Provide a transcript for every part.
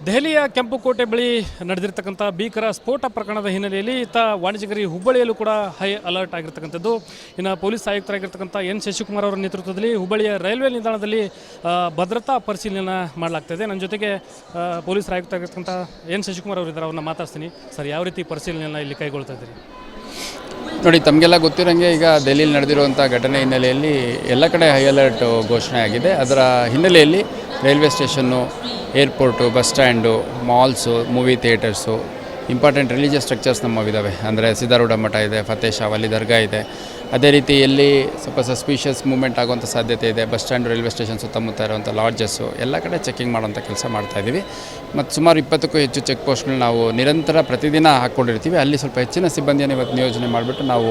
ದೆಹಲಿಯ ಕೆಂಪುಕೋಟೆ ಬಳಿ ನಡೆದಿರ್ತಕ್ಕಂಥ ಭೀಕರ ಸ್ಫೋಟ ಪ್ರಕರಣದ ಹಿನ್ನೆಲೆಯಲ್ಲಿ ವಾಣಿಜ್ಯಗಿರಿ ಹುಬ್ಬಳ್ಳಿಯಲ್ಲೂ ಕೂಡ ಹೈ ಅಲರ್ಟ್ ಆಗಿರ್ತಕ್ಕಂಥದ್ದು. ಇನ್ನು ಪೊಲೀಸ್ ಆಯುಕ್ತರಾಗಿರ್ತಕ್ಕಂಥ ಎನ್ ಶಶಿಕುಮಾರ್ ಅವರ ನೇತೃತ್ವದಲ್ಲಿ ಹುಬ್ಬಳ್ಳಿಯ ರೈಲ್ವೆ ನಿಲ್ದಾಣದಲ್ಲಿ ಭದ್ರತಾ ಪರಿಶೀಲನೆ ಮಾಡಲಾಗ್ತಾಯಿದೆ. ನನ್ನ ಜೊತೆಗೆ ಪೊಲೀಸ್ ಆಯುಕ್ತರಾಗಿರ್ತಕ್ಕಂಥ ಎನ್ ಶಶಿಕುಮಾರ್ ಅವರು ಇದ್ದಾರೆ, ಅವ್ರನ್ನ ಮಾತಾಡ್ತೀನಿ. ಸರ್, ಯಾವ ರೀತಿ ಪರಿಶೀಲನೆಯನ್ನು ಇಲ್ಲಿ ಕೈಗೊಳ್ತಾ ಇದ್ದೀರಿ? ನೋಡಿ, ತಮಗೆಲ್ಲ ಗೊತ್ತಿರೋಂಗೆ ಈಗ ದೆಹಲಿಯಲ್ಲಿ ನಡೆದಿರುವಂಥ ಘಟನೆ ಹಿನ್ನೆಲೆಯಲ್ಲಿ ಎಲ್ಲ ಕಡೆ ಹೈ ಅಲರ್ಟ್ ಘೋಷಣೆ ಆಗಿದೆ. ಅದರ ಹಿನ್ನೆಲೆಯಲ್ಲಿ railway station, airport, bus stand, malls, movie theatres, important religious structures ನಮ್ಮವಿದ್ದಾವೆ. ಅಂದರೆ ಸಿದ್ದಾರೂಢ ಮಠ ಇದೆ, ಫತೇ ಶಾವ್ ಅಲ್ಲಿ ದರ್ಗಾ ಇದೆ. ಅದೇ ರೀತಿ ಎಲ್ಲಿ ಸ್ವಲ್ಪ ಸಸ್ಪಿಷಿಯಸ್ ಮೂವ್ಮೆಂಟ್ ಆಗುವಂಥ ಸಾಧ್ಯತೆ ಇದೆ, ಬಸ್ ಸ್ಟ್ಯಾಂಡು, ರೈಲ್ವೆ ಸ್ಟೇಷನ್ ಸುತ್ತಮುತ್ತ ಇರುವಂಥ ಲಾಡ್ಜಸ್ಸು ಎಲ್ಲ ಕಡೆ ಚೆಕಿಂಗ್ ಮಾಡೋಂಥ ಕೆಲಸ ಮಾಡ್ತಾಯಿದ್ದೀವಿ. ಮತ್ತು ಸುಮಾರು 20ಕ್ಕೂ ಹೆಚ್ಚು ಚೆಕ್ ಪೋಸ್ಟ್ಗಳು ನಾವು ನಿರಂತರ ಪ್ರತಿದಿನ ಹಾಕ್ಕೊಂಡಿರ್ತೀವಿ. ಅಲ್ಲಿ ಸ್ವಲ್ಪ ಹೆಚ್ಚಿನ ಸಿಬ್ಬಂದಿಯನ್ನು ಇವತ್ತು ನಿಯೋಜನೆ ಮಾಡಿಬಿಟ್ಟು ನಾವು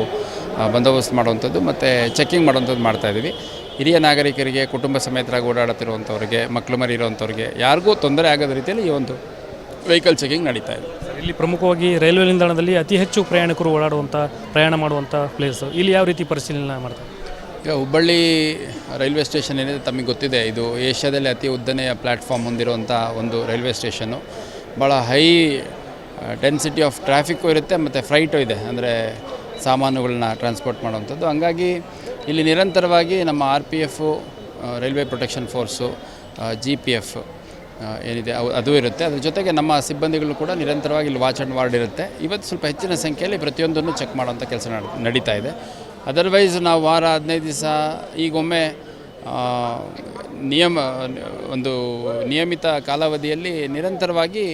ಬಂದೋಬಸ್ತ್ ಮಾಡುವಂಥದ್ದು ಮತ್ತು ಚೆಕಿಂಗ್ ಮಾಡುವಂಥದ್ದು ಮಾಡ್ತಾಯಿದ್ದೀವಿ. ಹಿರಿಯ ನಾಗರಿಕರಿಗೆ, ಕುಟುಂಬ ಸಮೇತರಾಗಿ ಓಡಾಡುತ್ತಿರುವಂಥವ್ರಿಗೆ, ಮಕ್ಕಳು ಮರಿ ಇರುವಂಥವ್ರಿಗೆ ಯಾರಿಗೂ ತೊಂದರೆ ಆಗದ ರೀತಿಯಲ್ಲಿ ಈ ಒಂದು ವೆಹಿಕಲ್ ಚೆಕಿಂಗ್ ನಡೀತಾ ಇದೆ. ಇಲ್ಲಿ ಪ್ರಮುಖವಾಗಿ ರೈಲ್ವೆ ನಿಲ್ದಾಣದಲ್ಲಿ ಅತಿ ಹೆಚ್ಚು ಪ್ರಯಾಣಿಕರು ಪ್ರಯಾಣ ಮಾಡುವಂಥ ಪ್ಲೇಸು, ಇಲ್ಲಿ ಯಾವ ರೀತಿ ಪರಿಶೀಲನೆ ಮಾಡ್ತಾರೆ? ಈಗ ಹುಬ್ಬಳ್ಳಿ ರೈಲ್ವೆ ಸ್ಟೇಷನ್ ಏನಿದೆ ತಮಗೆ ಗೊತ್ತಿದೆ, ಇದು ಏಷ್ಯಾದಲ್ಲಿ ಅತಿ ಉದ್ದನೆಯ ಪ್ಲ್ಯಾಟ್ಫಾರ್ಮ್ ಹೊಂದಿರುವಂಥ ಒಂದು ರೈಲ್ವೆ ಸ್ಟೇಷನ್ನು. ಭಾಳ ಹೈ ಡೆನ್ಸಿಟಿ ಆಫ್ ಟ್ರಾಫಿಕ್ಕು ಇರುತ್ತೆ ಮತ್ತು ಫ್ರೈಟು ಇದೆ, ಅಂದರೆ ಸಾಮಾನುಗಳನ್ನ ಟ್ರಾನ್ಸ್ಪೋರ್ಟ್ ಮಾಡುವಂಥದ್ದು. ಹಂಗಾಗಿ ಇಲ್ಲಿ ನಿರಂತರವಾಗಿ ನಮ್ಮ RPF, railway protection force, GPF ಏನಿದೆ ಅದು ಇರುತ್ತೆ. ಅದ್ರ ಜೊತೆಗೆ ನಮ್ಮ ಸಿಬ್ಬಂದಿಗಳು ಕೂಡ ನಿರಂತರವಾಗಿ ಇಲ್ಲಿ ವಾಚ್ ಆ್ಯಂಡ್ ವಾರ್ಡ್ ಇರುತ್ತೆ. ಇವತ್ತು ಸ್ವಲ್ಪ ಹೆಚ್ಚಿನ ಸಂಖ್ಯೆಯಲ್ಲಿ ಪ್ರತಿಯೊಂದನ್ನು ಚೆಕ್ ಮಾಡೋಂಥ ಕೆಲಸ ನಡೀತಾ ಇದೆ. ಅದರ್ವೈಸ್ ನಾವು ವಾರ 15 ದಿವಸ ಈಗೊಮ್ಮೆ ಒಂದು ನಿಯಮಿತ ಕಾಲಾವಧಿಯಲ್ಲಿ ನಿರಂತರವಾಗಿ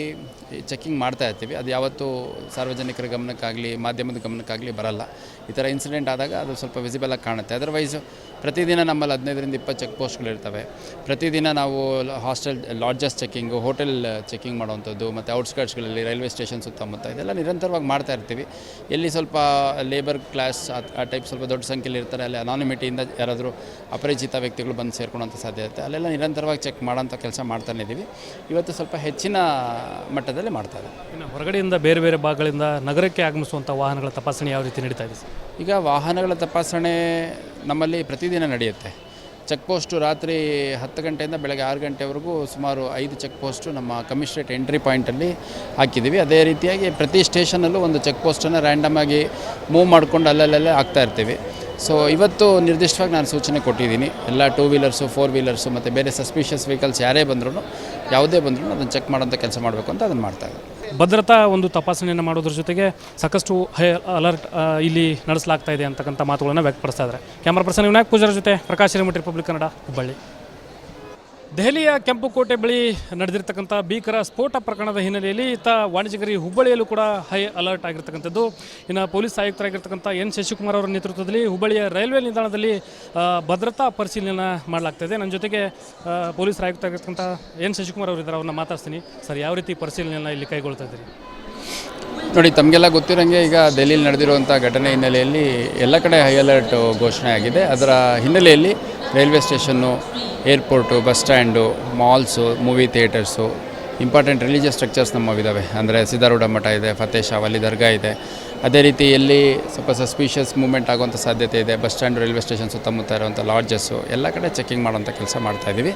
ಚೆಕಿಂಗ್ ಮಾಡ್ತಾ ಇರ್ತೀವಿ. ಅದು ಯಾವತ್ತೂ ಸಾರ್ವಜನಿಕರ ಗಮನಕ್ಕಾಗಲಿ ಮಾಧ್ಯಮದ ಗಮನಕ್ಕಾಗಲಿ ಬರಲ್ಲ. ಈ ಥರ ಇನ್ಸಿಡೆಂಟ್ ಆದಾಗ ಅದು ಸ್ವಲ್ಪ ವಿಸಿಬಲಾಗಿ ಕಾಣುತ್ತೆ. ಅದರ್ವೈಸ್ ಪ್ರತಿದಿನ ನಮ್ಮಲ್ಲಿ 15ರಿಂದ 20 ಚೆಕ್ ಪೋಸ್ಟ್ಗಳಿರ್ತವೆ. ಪ್ರತಿದಿನ ನಾವು hostel, lodges checking, hotel checking ಮಾಡುವಂಥದ್ದು ಮತ್ತು ಔಟ್ಸ್ಕರ್ಟ್ಸ್ಗಳಲ್ಲಿ ರೈಲ್ವೆ ಸ್ಟೇಷನ್ ಸುತ್ತಮುತ್ತ ಇದೆಲ್ಲ ನಿರಂತರವಾಗಿ ಮಾಡ್ತಾ ಇರ್ತೀವಿ. ಎಲ್ಲಿ ಸ್ವಲ್ಪ ಲೇಬರ್ ಕ್ಲಾಸ್ ಆ ಟೈಪ್ ಸ್ವಲ್ಪ ದೊಡ್ಡ ಸಂಖ್ಯೆಯಲ್ಲಿ ಇರ್ತಾರೆ, ಅಲ್ಲಿ ಅನಾನಿಮಿಟಿಯಿಂದ ಯಾರಾದರೂ ಅಪರಿಚಿತ ವ್ಯಕ್ತಿಗಳು ಬಂದು ಸೇರ್ಕೊಳ್ಳೋಂಥ ಸಾಧ್ಯತೆ, ಅಲ್ಲೆಲ್ಲ ನಿರಂತರವಾಗಿ ಚೆಕ್ ಮಾಡೋಂಥ ಕೆಲಸ ಮಾಡ್ತಾನೆ ಇದ್ದೀವಿ. ಇವತ್ತು ಸ್ವಲ್ಪ ಹೆಚ್ಚಿನ ಮಟ್ಟದಲ್ಲಿ ಮಾಡ್ತಾ ಇದ್ದೀವಿ. ಇನ್ನು ಹೊರಗಡೆಯಿಂದ ಬೇರೆ ಬೇರೆ ಭಾಗಗಳಿಂದ ನಗರಕ್ಕೆ ಆಗಮಿಸುವಂಥ ವಾಹನಗಳ ತಪಾಸಣೆ ಯಾವ ರೀತಿ ನಡೀತಾ ಇದೆ? ಈಗ ವಾಹನಗಳ ತಪಾಸಣೆ ನಮ್ಮಲ್ಲಿ ಪ್ರತಿದಿನ ನಡೆಯುತ್ತೆ. ಚೆಕ್ ಪೋಸ್ಟು ರಾತ್ರಿ 10 ಗಂಟೆಯಿಂದ ಬೆಳಗ್ಗೆ 6 ಗಂಟೆವರೆಗೂ ಸುಮಾರು 5 ಚೆಕ್ ಪೋಸ್ಟು ನಮ್ಮ ಕಮಿಷನರೇಟ್ ಎಂಟ್ರಿ ಪಾಯಿಂಟಲ್ಲಿ ಹಾಕಿದ್ದೀವಿ. ಅದೇ ರೀತಿಯಾಗಿ ಪ್ರತಿ ಸ್ಟೇಷನಲ್ಲೂ ಒಂದು ಚೆಕ್ ಪೋಸ್ಟನ್ನು ರ್ಯಾಂಡಮಾಗಿ ಮೂವ್ ಮಾಡಿಕೊಂಡು ಅಲ್ಲಲ್ಲೇ ಹಾಕ್ತಾ ಇರ್ತೀವಿ. ಸೊ ಇವತ್ತು ನಿರ್ದಿಷ್ಟವಾಗಿ ನಾನು ಸೂಚನೆ ಕೊಟ್ಟಿದ್ದೀನಿ, ಎಲ್ಲ 2 ವೀಲರ್ಸು, 4 ವೀಲರ್ಸು ಮತ್ತು ಬೇರೆ ಸಸ್ಪಿಷಿಯಸ್ ವೆಹಿಕಲ್ಸ್ ಯಾರೇ ಬಂದರೂ, ಯಾವುದೇ ಬಂದರೂ ಅದನ್ನು ಚೆಕ್ ಮಾಡೋಂಥ ಕೆಲಸ ಮಾಡಬೇಕು ಅಂತ ಅದನ್ನು ಮಾಡ್ತಾಯಿದ್ದೆ. ಭದ್ರತಾ ಒಂದು ತಪಾಸಣೆಯನ್ನು ಮಾಡೋದ್ರ ಜೊತೆಗೆ ಸಾಕಷ್ಟು ಹೈ ಅಲರ್ಟ್ ಇಲ್ಲಿ ನಡೆಸಲಾಗ್ತಾ ಇದೆ ಅಂತಕ್ಕಂಥ ಮಾತುಗಳನ್ನು ವ್ಯಕ್ತಪಡಿಸ್ತಾ ಇದ್ದಾರೆ. ಕ್ಯಾಮರಾ ಪರ್ಸನ್ ವಿನಾಯಕ್ ಪೂಜಾರ ಜೊತೆ ಪ್ರಕಾಶ್ ಹಿರೇಮಠ, ರಿಪಬ್ಲಿಕ್ ಕನ್ನಡ, ಹುಬ್ಬಳ್ಳಿ. ದೆಹಲಿಯ ಕೆಂಪುಕೋಟೆ ಬಳಿ ನಡೆದಿರ್ತಕ್ಕಂಥ ಭೀಕರ ಸ್ಫೋಟ ಪ್ರಕರಣದ ಹಿನ್ನೆಲೆಯಲ್ಲಿ ವಾಣಿಜ್ಯಗಿರಿ ಹುಬ್ಬಳ್ಳಿಯಲ್ಲೂ ಕೂಡ ಹೈ ಅಲರ್ಟ್ ಆಗಿರ್ತಕ್ಕಂಥದ್ದು. ಇನ್ನು ಪೊಲೀಸ್ ಆಯುಕ್ತರಾಗಿರ್ತಕ್ಕಂಥ ಎನ್ ಶಶಿಕುಮಾರ್ ಅವರ ನೇತೃತ್ವದಲ್ಲಿ ಹುಬ್ಬಳ್ಳಿಯ ರೈಲ್ವೆ ನಿಲ್ದಾಣದಲ್ಲಿ ಭದ್ರತಾ ಪರಿಶೀಲನೆ ಮಾಡಲಾಗ್ತಾಯಿದೆ. ನನ್ನ ಜೊತೆಗೆ ಪೊಲೀಸ್ ಆಯುಕ್ತರಾಗಿರ್ತಕ್ಕಂಥ ಎನ್ ಶಶಿಕುಮಾರ್ ಅವರು ಇದ್ದಾರೆ, ಅವ್ರನ್ನ ಮಾತಾಡ್ತೀನಿ. ಸರ್, ಯಾವ ರೀತಿ ಪರಿಶೀಲನೆಯನ್ನು ಇಲ್ಲಿ ಕೈಗೊಳ್ತಾ ಇದ್ದೀರಿ? ನೋಡಿ, ತಮಗೆಲ್ಲ ಗೊತ್ತಿರೋಂಗೆ ಈಗ ದೆಹಲಿಯಲ್ಲಿ ನಡೆದಿರುವಂಥ ಘಟನೆ ಹಿನ್ನೆಲೆಯಲ್ಲಿ ಎಲ್ಲ ಕಡೆ ಹೈ ಅಲರ್ಟ್ ಘೋಷಣೆ ಆಗಿದೆ. ಅದರ ಹಿನ್ನೆಲೆಯಲ್ಲಿ railway station, airport, bus stand, malls, movie theatres, important religious structures ನಮ್ಮವಿದ್ದಾವೆ. ಅಂದರೆ ಸಿದ್ದಾರೂಢ ಮಠ ಇದೆ, ಫತೇ ಶಾವ್ ಅಲ್ಲಿ ದರ್ಗಾ ಇದೆ. ಅದೇ ರೀತಿ ಎಲ್ಲಿ ಸ್ವಲ್ಪ ಸಸ್ಪಿಷಿಯಸ್ ಮೂವ್ಮೆಂಟ್ ಆಗುವಂಥ ಸಾಧ್ಯತೆ ಇದೆ, ಬಸ್ ಸ್ಟ್ಯಾಂಡು, ರೈಲ್ವೆ ಸ್ಟೇಷನ್ ಸುತ್ತಮುತ್ತ ಇರುವಂಥ ಲಾಡ್ಜಸ್ಸು ಎಲ್ಲ ಕಡೆ ಚೆಕಿಂಗ್ ಮಾಡೋಂಥ ಕೆಲಸ ಮಾಡ್ತಾಯಿದ್ದೀವಿ.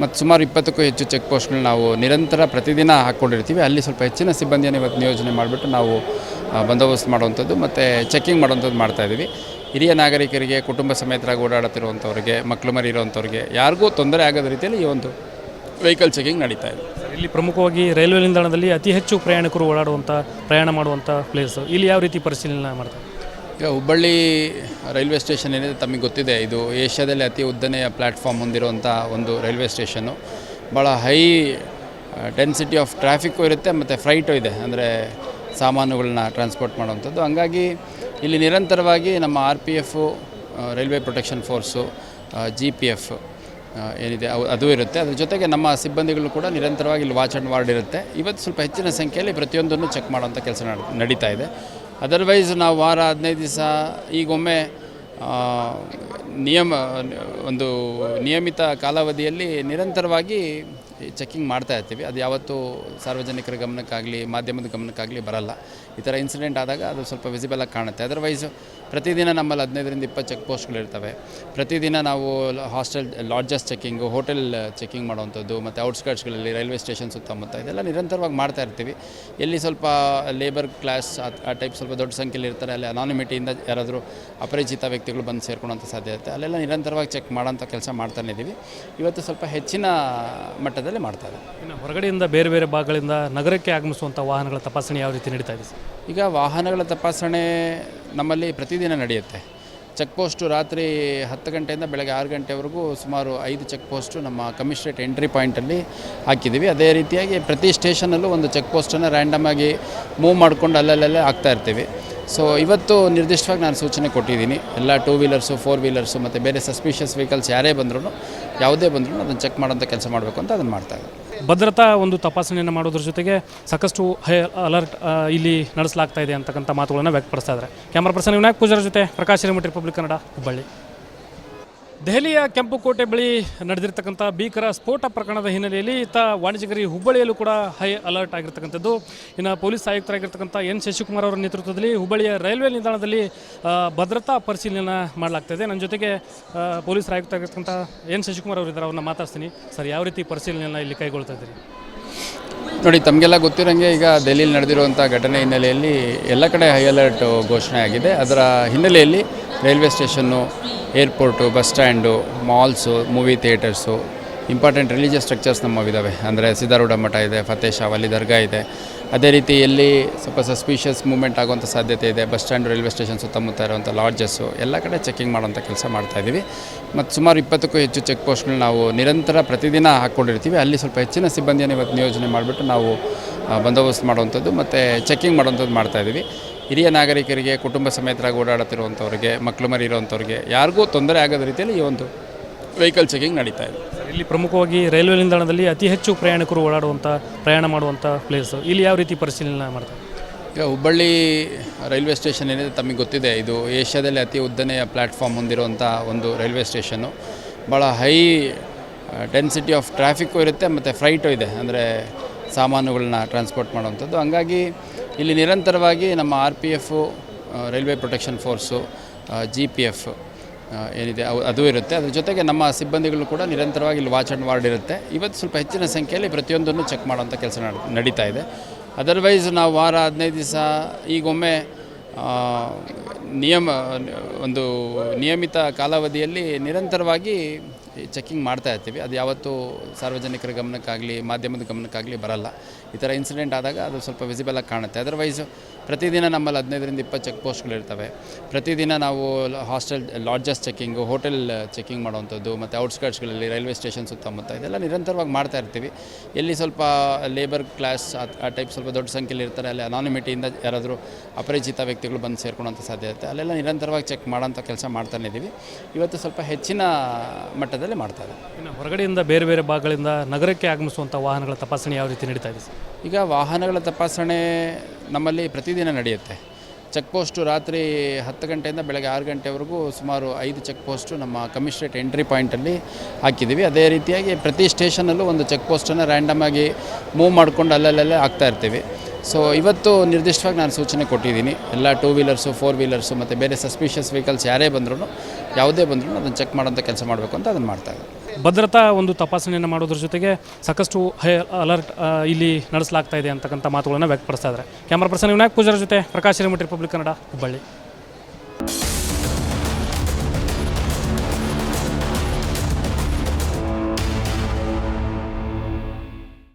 ಮತ್ತು ಸುಮಾರು 20ಕ್ಕೂ ಹೆಚ್ಚು ಚೆಕ್ ಪೋಸ್ಟ್ಗಳು ನಾವು ನಿರಂತರ ಪ್ರತಿದಿನ ಹಾಕ್ಕೊಂಡಿರ್ತೀವಿ. ಅಲ್ಲಿ ಸ್ವಲ್ಪ ಹೆಚ್ಚಿನ ಸಿಬ್ಬಂದಿಯನ್ನು ಇವತ್ತು ನಿಯೋಜನೆ ಮಾಡಿಬಿಟ್ಟು ನಾವು ಬಂದೋಬಸ್ತ್ ಮಾಡುವಂಥದ್ದು ಮತ್ತು ಚೆಕಿಂಗ್ ಮಾಡುವಂಥದ್ದು ಮಾಡ್ತಾಯಿದ್ದೀವಿ. ಹಿರಿಯ ನಾಗರಿಕರಿಗೆ, ಕುಟುಂಬ ಸಮೇತರಾಗಿ ಓಡಾಡುತ್ತಿರುವಂಥವ್ರಿಗೆ, ಮಕ್ಕಳು ಮರಿ ಇರುವಂಥವ್ರಿಗೆ ಯಾರಿಗೂ ತೊಂದರೆ ಆಗದ ರೀತಿಯಲ್ಲಿ ಈ ಒಂದು ವೆಹಿಕಲ್ ಚೆಕಿಂಗ್ ನಡೀತಾ ಇದೆ. ಇಲ್ಲಿ ಪ್ರಮುಖವಾಗಿ ರೈಲ್ವೆ ನಿಲ್ದಾಣದಲ್ಲಿ ಅತಿ ಹೆಚ್ಚು ಪ್ರಯಾಣಿಕರು ಪ್ರಯಾಣ ಮಾಡುವಂಥ ಪ್ಲೇಸು, ಇಲ್ಲಿ ಯಾವ ರೀತಿ ಪರಿಶೀಲನೆ ಮಾಡ್ತಾರೆ? ಈಗ ಹುಬ್ಬಳ್ಳಿ ರೈಲ್ವೆ ಸ್ಟೇಷನ್ ಏನಿದೆ ತಮಗೆ ಗೊತ್ತಿದೆ, ಇದು ಏಷ್ಯಾದಲ್ಲಿ ಅತಿ ಉದ್ದನೆಯ ಪ್ಲ್ಯಾಟ್ಫಾರ್ಮ್ ಹೊಂದಿರುವಂಥ ಒಂದು ರೈಲ್ವೆ ಸ್ಟೇಷನ್ನು. ಭಾಳ ಹೈ ಡೆನ್ಸಿಟಿ ಆಫ್ ಟ್ರಾಫಿಕ್ಕು ಇರುತ್ತೆ ಮತ್ತು ಫ್ರೈಟು ಇದೆ, ಅಂದರೆ ಸಾಮಾನುಗಳನ್ನ ಟ್ರಾನ್ಸ್ಪೋರ್ಟ್ ಮಾಡುವಂಥದ್ದು. ಹಂಗಾಗಿ ಇಲ್ಲಿ ನಿರಂತರವಾಗಿ ನಮ್ಮ RPF, railway protection force, GPF ಏನಿದೆ ಅದು ಇರುತ್ತೆ. ಅದ್ರ ಜೊತೆಗೆ ನಮ್ಮ ಸಿಬ್ಬಂದಿಗಳು ಕೂಡ ನಿರಂತರವಾಗಿ ಇಲ್ಲಿ ವಾಚ್ ಆ್ಯಂಡ್ ವಾರ್ಡ್ ಇರುತ್ತೆ. ಇವತ್ತು ಸ್ವಲ್ಪ ಹೆಚ್ಚಿನ ಸಂಖ್ಯೆಯಲ್ಲಿ ಪ್ರತಿಯೊಂದನ್ನು ಚೆಕ್ ಮಾಡೋಂಥ ಕೆಲಸ ನಡೀತಾ ಇದೆ. ಅದರ್ವೈಸ್ ನಾವು ವಾರ 15 ದಿವಸ ಈಗೊಮ್ಮೆ ನಿಯಮಿತ ಕಾಲಾವಧಿಯಲ್ಲಿ ನಿರಂತರವಾಗಿ ಚೆಕ್ಕಿಂಗ್ ಮಾಡ್ತಾ ಇರ್ತೀವಿ. ಅದು ಯಾವತ್ತೂ ಸಾರ್ವಜನಿಕರ ಗಮನಕ್ಕಾಗಲಿ ಮಾಧ್ಯಮದ ಗಮನಕ್ಕಾಗಲಿ ಬರಲ್ಲ. ಈ ಥರ ಇನ್ಸಿಡೆಂಟ್ ಆದಾಗ ಅದು ಸ್ವಲ್ಪ ವಿಸಿಬಲಾಗಿ ಕಾಣುತ್ತೆ. ಅದರ್ವೈಸು ಪ್ರತಿದಿನ ನಮ್ಮಲ್ಲಿ 15ರಿಂದ 20 ಚೆಕ್ ಪೋಸ್ಟ್ಗಳಿರ್ತವೆ. ಪ್ರತಿದಿನ ನಾವು hostel lodges checking, hotel checking ಮಾಡುವಂಥದ್ದು, ಮತ್ತು ಔಟ್ಸ್ಕರ್ಟ್ಸ್ಗಳಲ್ಲಿ ರೈಲ್ವೆ ಸ್ಟೇಷನ್ ಸುತ್ತಮುತ್ತ ಇದೆಲ್ಲ ನಿರಂತರವಾಗಿ ಮಾಡ್ತಾ ಇರ್ತೀವಿ. ಎಲ್ಲಿ ಸ್ವಲ್ಪ ಲೇಬರ್ ಕ್ಲಾಸ್ ಆ ಟೈಪ್ ಸ್ವಲ್ಪ ದೊಡ್ಡ ಸಂಖ್ಯೆಯಲ್ಲಿ ಇರ್ತಾರೆ, ಅಲ್ಲಿ ಅನಾನಿಮಿಟಿಯಿಂದ ಯಾರಾದರೂ ಅಪರಿಚಿತ ವ್ಯಕ್ತಿಗಳು ಬಂದು ಸೇರ್ಕೊಳ್ಳೋಂಥ ಸಾಧ್ಯತೆ, ಅಲ್ಲೆಲ್ಲ ನಿರಂತರವಾಗಿ ಚೆಕ್ ಮಾಡೋಂಥ ಕೆಲಸ ಮಾಡ್ತಾನೆ ಇದ್ದೀವಿ. ಇವತ್ತು ಸ್ವಲ್ಪ ಹೆಚ್ಚಿನ ಮಟ್ಟದಲ್ಲಿ ಮಾಡ್ತಾರೆ. ಇನ್ನು ಹೊರಗಡೆಯಿಂದ ಬೇರೆ ಬೇರೆ ಭಾಗಗಳಿಂದ ನಗರಕ್ಕೆ ಆಗಮಿಸುವಂಥ ವಾಹನಗಳ ತಪಾಸಣೆ ಯಾವ ರೀತಿ ನಡೀತಾ ಇದೆ ಸರ್? ಈಗ ವಾಹನಗಳ ತಪಾಸಣೆ ನಮ್ಮಲ್ಲಿ ಪ್ರತಿದಿನ ನಡೆಯುತ್ತೆ. ಚೆಕ್ ಪೋಸ್ಟು ರಾತ್ರಿ 10 ಗಂಟೆಯಿಂದ ಬೆಳಗ್ಗೆ 6 ಗಂಟೆವರೆಗೂ ಸುಮಾರು 5 ಚೆಕ್ ಪೋಸ್ಟು ನಮ್ಮ ಕಮಿಷನರೇಟ್ ಎಂಟ್ರಿ ಪಾಯಿಂಟಲ್ಲಿ ಹಾಕಿದ್ದೀವಿ. ಅದೇ ರೀತಿಯಾಗಿ ಪ್ರತಿ ಸ್ಟೇಷನಲ್ಲೂ ಒಂದು ಚೆಕ್ ಪೋಸ್ಟನ್ನು ರ್ಯಾಂಡಮಾಗಿ ಮೂವ್ ಮಾಡಿಕೊಂಡು ಅಲ್ಲಲ್ಲೇ ಹಾಕ್ತಾ ಇರ್ತೀವಿ. ಸೊ ಇವತ್ತು ನಿರ್ದಿಷ್ಟವಾಗಿ ನಾನು ಸೂಚನೆ ಕೊಟ್ಟಿದ್ದೀನಿ. ಎಲ್ಲ 2 ವೀಲರ್ಸು 4 ವೀಲರ್ಸು ಮತ್ತು ಬೇರೆ ಸಸ್ಪಿಷಿಯಸ್ ವೆಹಿಕಲ್ಸ್ ಯಾರೇ ಬಂದರೂ ಯಾವುದೇ ಬಂದರೂ ಅದನ್ನು ಚೆಕ್ ಮಾಡೋಂಥ ಕೆಲಸ ಮಾಡಬೇಕು ಅಂತ ಅದನ್ನು ಮಾಡ್ತಾಯಿದ್ದಾರೆ. ಭದ್ರತಾ ಒಂದು ತಪಾಸಣೆಯನ್ನು ಮಾಡೋದ್ರ ಜೊತೆಗೆ ಸಾಕಷ್ಟು ಹೈ ಅಲರ್ಟ್ ಇಲ್ಲಿ ನಡೆಸಲಾಗ್ತಾ ಇದೆ ಅಂತಕ್ಕಂಥ ಮಾತುಗಳನ್ನು ವ್ಯಕ್ತಪಡಿಸ್ತಾ ಇದ್ದಾರೆ. ಕ್ಯಾಮ್ರಾ ಪರ್ಸನ್ ವಿನಾಯಕ್ ಪೂಜಾರ ಜೊತೆ ಪ್ರಕಾಶ್ ಹಿರೇಮಠ, ರಿಪಬ್ಲಿಕ್ ಕನ್ನಡ, ಹುಬ್ಬಳ್ಳಿ. ದೆಹಲಿಯ ಕೆಂಪುಕೋಟೆ ಬಳಿ ನಡೆದಿರ್ತಕ್ಕಂಥ ಭೀಕರ ಸ್ಫೋಟ ಪ್ರಕರಣದ ಹಿನ್ನೆಲೆಯಲ್ಲಿ ವಾಣಿಜ್ಯಗರಿ ಹುಬ್ಬಳ್ಳಿಯಲ್ಲೂ ಕೂಡ ಹೈ ಅಲರ್ಟ್ ಆಗಿರ್ತಕ್ಕಂಥದ್ದು. ಇನ್ನು ಪೊಲೀಸ್ ಆಯುಕ್ತರಾಗಿರ್ತಕ್ಕಂಥ ಎನ್ ಶಶಿಕುಮಾರ್ ಅವರ ನೇತೃತ್ವದಲ್ಲಿ ಹುಬ್ಬಳ್ಳಿಯ ರೈಲ್ವೆ ನಿಲ್ದಾಣದಲ್ಲಿ ಭದ್ರತಾ ಪರಿಶೀಲನೆ ಮಾಡಲಾಗ್ತಾಯಿದೆ. ನನ್ನ ಜೊತೆಗೆ ಪೊಲೀಸ್ ಆಯುಕ್ತರಾಗಿರ್ತಕ್ಕಂಥ ಎನ್ ಶಶಿಕುಮಾರ್ ಅವರು ಇದ್ದಾರೆ, ಅವ್ರನ್ನ ಮಾತಾಡ್ತೀನಿ. ಸರ್, ಯಾವ ರೀತಿ ಪರಿಶೀಲನೆಯನ್ನು ಇಲ್ಲಿ ಕೈಗೊಳ್ತಾ ಇದ್ದೀರಿ? ನೋಡಿ, ತಮಗೆಲ್ಲ ಗೊತ್ತಿರೋಂಗೆ ಈಗ ದೆಹಲಿಯಲ್ಲಿ ನಡೆದಿರುವಂಥ ಘಟನೆ ಹಿನ್ನೆಲೆಯಲ್ಲಿ ಎಲ್ಲ ಕಡೆ ಹೈ ಅಲರ್ಟ್ ಘೋಷಣೆ ಆಗಿದೆ. ಅದರ ಹಿನ್ನೆಲೆಯಲ್ಲಿ railway station, airport, bus stand, malls, movie theatres, important religious structures ನಮ್ಮವಿದ್ದಾವೆ. ಅಂದರೆ ಸಿದ್ದಾರೂಢ ಮಠ ಇದೆ, ಫತೇ ಶಾವ್, ಅಲ್ಲಿ ದರ್ಗಾ ಇದೆ. ಅದೇ ರೀತಿ ಎಲ್ಲಿ ಸ್ವಲ್ಪ ಸಸ್ಪಿಷಿಯಸ್ ಮೂವ್ಮೆಂಟ್ ಆಗುವಂಥ ಸಾಧ್ಯತೆ ಇದೆ, ಬಸ್ ಸ್ಟ್ಯಾಂಡ್, ರೈಲ್ವೆ ಸ್ಟೇಷನ್ ಸುತ್ತಮುತ್ತ ಇರುವಂಥ ಲಾಡ್ಜಸ್ಸು ಎಲ್ಲ ಕಡೆ ಚೆಕ್ಕಿಂಗ್ ಮಾಡೋಂಥ ಕೆಲಸ ಮಾಡ್ತಾಯಿದ್ದೀವಿ. ಮತ್ತು ಸುಮಾರು 20ಕ್ಕೂ ಹೆಚ್ಚು ಚೆಕ್ ಪೋಸ್ಟ್ಗಳು ನಾವು ನಿರಂತರ ಪ್ರತಿದಿನ ಹಾಕ್ಕೊಂಡಿರ್ತೀವಿ. ಅಲ್ಲಿ ಸ್ವಲ್ಪ ಹೆಚ್ಚಿನ ಸಿಬ್ಬಂದಿಯನ್ನು ಇವತ್ತು ನಿಯೋಜನೆ ಮಾಡಿಬಿಟ್ಟು ನಾವು ಬಂದೋಬಸ್ತ್ ಮಾಡುವಂಥದ್ದು ಮತ್ತು ಚೆಕ್ಕಿಂಗ್ ಮಾಡುವಂಥದ್ದು ಮಾಡ್ತಾಯಿದ್ದೀವಿ. ಹಿರಿಯ ನಾಗರಿಕರಿಗೆ, ಕುಟುಂಬ ಸಮೇತರಾಗಿ ಓಡಾಡುತ್ತಿರುವಂಥವ್ರಿಗೆ, ಮಕ್ಕಳು ಮರಿ ಇರುವಂಥವ್ರಿಗೆ ಯಾರಿಗೂ ತೊಂದರೆ ಆಗದ ರೀತಿಯಲ್ಲಿ ಈ ಒಂದು ವೆಹಿಕಲ್ ಚೆಕಿಂಗ್ ನಡೀತಾ ಇದೆ. ಇಲ್ಲಿ ಪ್ರಮುಖವಾಗಿ ರೈಲ್ವೆ ನಿಲ್ದಾಣದಲ್ಲಿ ಅತಿ ಹೆಚ್ಚು ಪ್ರಯಾಣಿಕರು ಪ್ರಯಾಣ ಮಾಡುವಂಥ ಪ್ಲೇಸ್, ಇಲ್ಲಿ ಯಾವ ರೀತಿ ಪರಿಶೀಲನೆ ಮಾಡ್ತಾರೆ? ಈಗ ಹುಬ್ಬಳ್ಳಿ ರೈಲ್ವೆ ಸ್ಟೇಷನ್ ಏನಿದೆ ತಮಗೆ ಗೊತ್ತಿದೆ, ಇದು ಏಷ್ಯಾದಲ್ಲಿ ಅತಿ ಉದ್ದನೆಯ ಪ್ಲ್ಯಾಟ್ಫಾರ್ಮ್ ಹೊಂದಿರುವಂಥ ಒಂದು ರೈಲ್ವೆ ಸ್ಟೇಷನ್ನು. ಭಾಳ ಹೈ ಡೆನ್ಸಿಟಿ ಆಫ್ ಟ್ರಾಫಿಕ್ಕು ಇರುತ್ತೆ ಮತ್ತು ಫ್ರೈಟು ಇದೆ, ಅಂದರೆ ಸಾಮಾನುಗಳನ್ನ ಟ್ರಾನ್ಸ್ಪೋರ್ಟ್ ಮಾಡುವಂಥದ್ದು. ಹಂಗಾಗಿ ಇಲ್ಲಿ ನಿರಂತರವಾಗಿ ನಮ್ಮ RPF, railway protection force, GPF ಏನಿದೆ ಅದು ಇರುತ್ತೆ. ಅದ್ರ ಜೊತೆಗೆ ನಮ್ಮ ಸಿಬ್ಬಂದಿಗಳು ಕೂಡ ನಿರಂತರವಾಗಿ ಇಲ್ಲಿ ವಾಚ್ ಆ್ಯಂಡ್ ವಾರ್ಡ್ ಇರುತ್ತೆ. ಇವತ್ತು ಸ್ವಲ್ಪ ಹೆಚ್ಚಿನ ಸಂಖ್ಯೆಯಲ್ಲಿ ಪ್ರತಿಯೊಂದನ್ನು ಚೆಕ್ ಮಾಡೋಂಥ ಕೆಲಸ ನಡೀತಾ ಇದೆ. ಅದರ್ವೈಸ್ ನಾವು ವಾರ 15 ದಿವಸ ಈಗೊಮ್ಮೆ ಒಂದು ನಿಯಮಿತ ಕಾಲಾವಧಿಯಲ್ಲಿ ನಿರಂತರವಾಗಿ ಚೆಕ್ಕಿಂಗ್ ಮಾಡ್ತಾ ಇರ್ತೀವಿ. ಅದು ಯಾವತ್ತೂ ಸಾರ್ವಜನಿಕರ ಗಮನಕ್ಕಾಗಲಿ ಮಾಧ್ಯಮದ ಗಮನಕ್ಕಾಗಲಿ ಬರಲ್ಲ. ಈ ಥರ ಇನ್ಸಿಡೆಂಟ್ ಆದಾಗ ಅದು ಸ್ವಲ್ಪ ವಿಸಿಬಲಾಗಿ ಕಾಣುತ್ತೆ. ಅದರ್ವೈಸು ಪ್ರತಿದಿನ ನಮ್ಮಲ್ಲಿ 15ರಿಂದ 20 ಚೆಕ್ ಪೋಸ್ಟ್ಗಳಿರ್ತವೆ. ಪ್ರತಿದಿನ ನಾವು hostel lodges checking, hotel checking ಮಾಡುವಂಥದ್ದು, ಮತ್ತು ಔಟ್ಸ್ಕರ್ಟ್ಸ್ಗಳಲ್ಲಿ ರೈಲ್ವೆ ಸ್ಟೇಷನ್ ಸುತ್ತಮುತ್ತ ಇದೆಲ್ಲ ನಿರಂತರವಾಗಿ ಮಾಡ್ತಾ ಇರ್ತೀವಿ. ಎಲ್ಲಿ ಸ್ವಲ್ಪ ಲೇಬರ್ ಕ್ಲಾಸ್ ಆ ಟೈಪ್ ಸ್ವಲ್ಪ ದೊಡ್ಡ ಸಂಖ್ಯೆಯಲ್ಲಿ ಇರ್ತಾರೆ, ಅಲ್ಲಿ ಅನಾನಿಮಿಟಿಯಿಂದ ಯಾರಾದರೂ ಅಪರಿಚಿತ ವ್ಯಕ್ತಿಗಳು ಬಂದು ಸೇರ್ಕೊಳ್ಳೋಂಥ ಸಾಧ್ಯತೆ, ಅಲ್ಲೆಲ್ಲ ನಿರಂತರವಾಗಿ ಚೆಕ್ ಮಾಡೋಂಥ ಕೆಲಸ ಮಾಡ್ತಾನೆ ಇದ್ದೀವಿ. ಇವತ್ತು ಸ್ವಲ್ಪ ಹೆಚ್ಚಿನ ಮಟ್ಟದಲ್ಲಿ ಮಾಡ್ತಾರೆ. ಇನ್ನು ಹೊರಗಡೆಯಿಂದ ಬೇರೆ ಬೇರೆ ಭಾಗಗಳಿಂದ ನಗರಕ್ಕೆ ಆಗಮಿಸುವಂಥ ವಾಹನಗಳ ತಪಾಸಣೆ ಯಾವ ರೀತಿ ನಡೀತಾ ಇದೆ ಸರ್? ಈಗ ವಾಹನಗಳ ತಪಾಸಣೆ ನಮ್ಮಲ್ಲಿ ಪ್ರತಿದಿನ ನಡೆಯುತ್ತೆ. ಚೆಕ್ ಪೋಸ್ಟು ರಾತ್ರಿ 10 ಗಂಟೆಯಿಂದ ಬೆಳಗ್ಗೆ 6 ಗಂಟೆವರೆಗೂ ಸುಮಾರು 5 ಚೆಕ್ ಪೋಸ್ಟು ನಮ್ಮ ಕಮಿಷನರೇಟ್ ಎಂಟ್ರಿ ಪಾಯಿಂಟಲ್ಲಿ ಹಾಕಿದ್ದೀವಿ. ಅದೇ ರೀತಿಯಾಗಿ ಪ್ರತಿ ಸ್ಟೇಷನಲ್ಲೂ ಒಂದು ಚೆಕ್ ಪೋಸ್ಟನ್ನು ರ್ಯಾಂಡಮಾಗಿ ಮೂವ್ ಮಾಡಿಕೊಂಡು ಅಲ್ಲಲ್ಲೇ ಹಾಕ್ತಾ ಇರ್ತೀವಿ. ಸೊ ಇವತ್ತು ನಿರ್ದಿಷ್ಟವಾಗಿ ನಾನು ಸೂಚನೆ ಕೊಟ್ಟಿದ್ದೀನಿ. ಎಲ್ಲ 2 ವೀಲರ್ಸು 4 ವೀಲರ್ಸು ಮತ್ತು ಬೇರೆ ಸಸ್ಪಿಷಿಯಸ್ ವೆಹಿಕಲ್ಸ್ ಯಾರೇ ಬಂದರೂ ಯಾವುದೇ ಬಂದರೂ ಅದನ್ನು ಚೆಕ್ ಮಾಡೋಂಥ ಕೆಲಸ ಮಾಡಬೇಕು ಅಂತ ಅದನ್ನು ಮಾಡ್ತಾಯಿದ್ದಾರೆ. ಭದ್ರತಾ ಒಂದು ತಪಾಸಣೆಯನ್ನು ಮಾಡೋದ್ರ ಜೊತೆಗೆ ಸಾಕಷ್ಟು ಹೈ ಅಲರ್ಟ್ ಇಲ್ಲಿ ನಡೆಸಲಾಗ್ತಾ ಇದೆ ಅಂತಕ್ಕಂಥ ಮಾತುಗಳನ್ನು ವ್ಯಕ್ತಪಡಿಸ್ತಾ ಇದ್ದಾರೆ. ಕ್ಯಾಮ್ರಾ ಪರ್ಸನ್ ವಿನಾಯಕ್ ಪೂಜಾರ ಜೊತೆ ಪ್ರಕಾಶ್ ಹಿರೇಮಠ, ರಿಪಬ್ಲಿಕ್ ಕನ್ನಡ, ಹುಬ್ಬಳ್ಳಿ.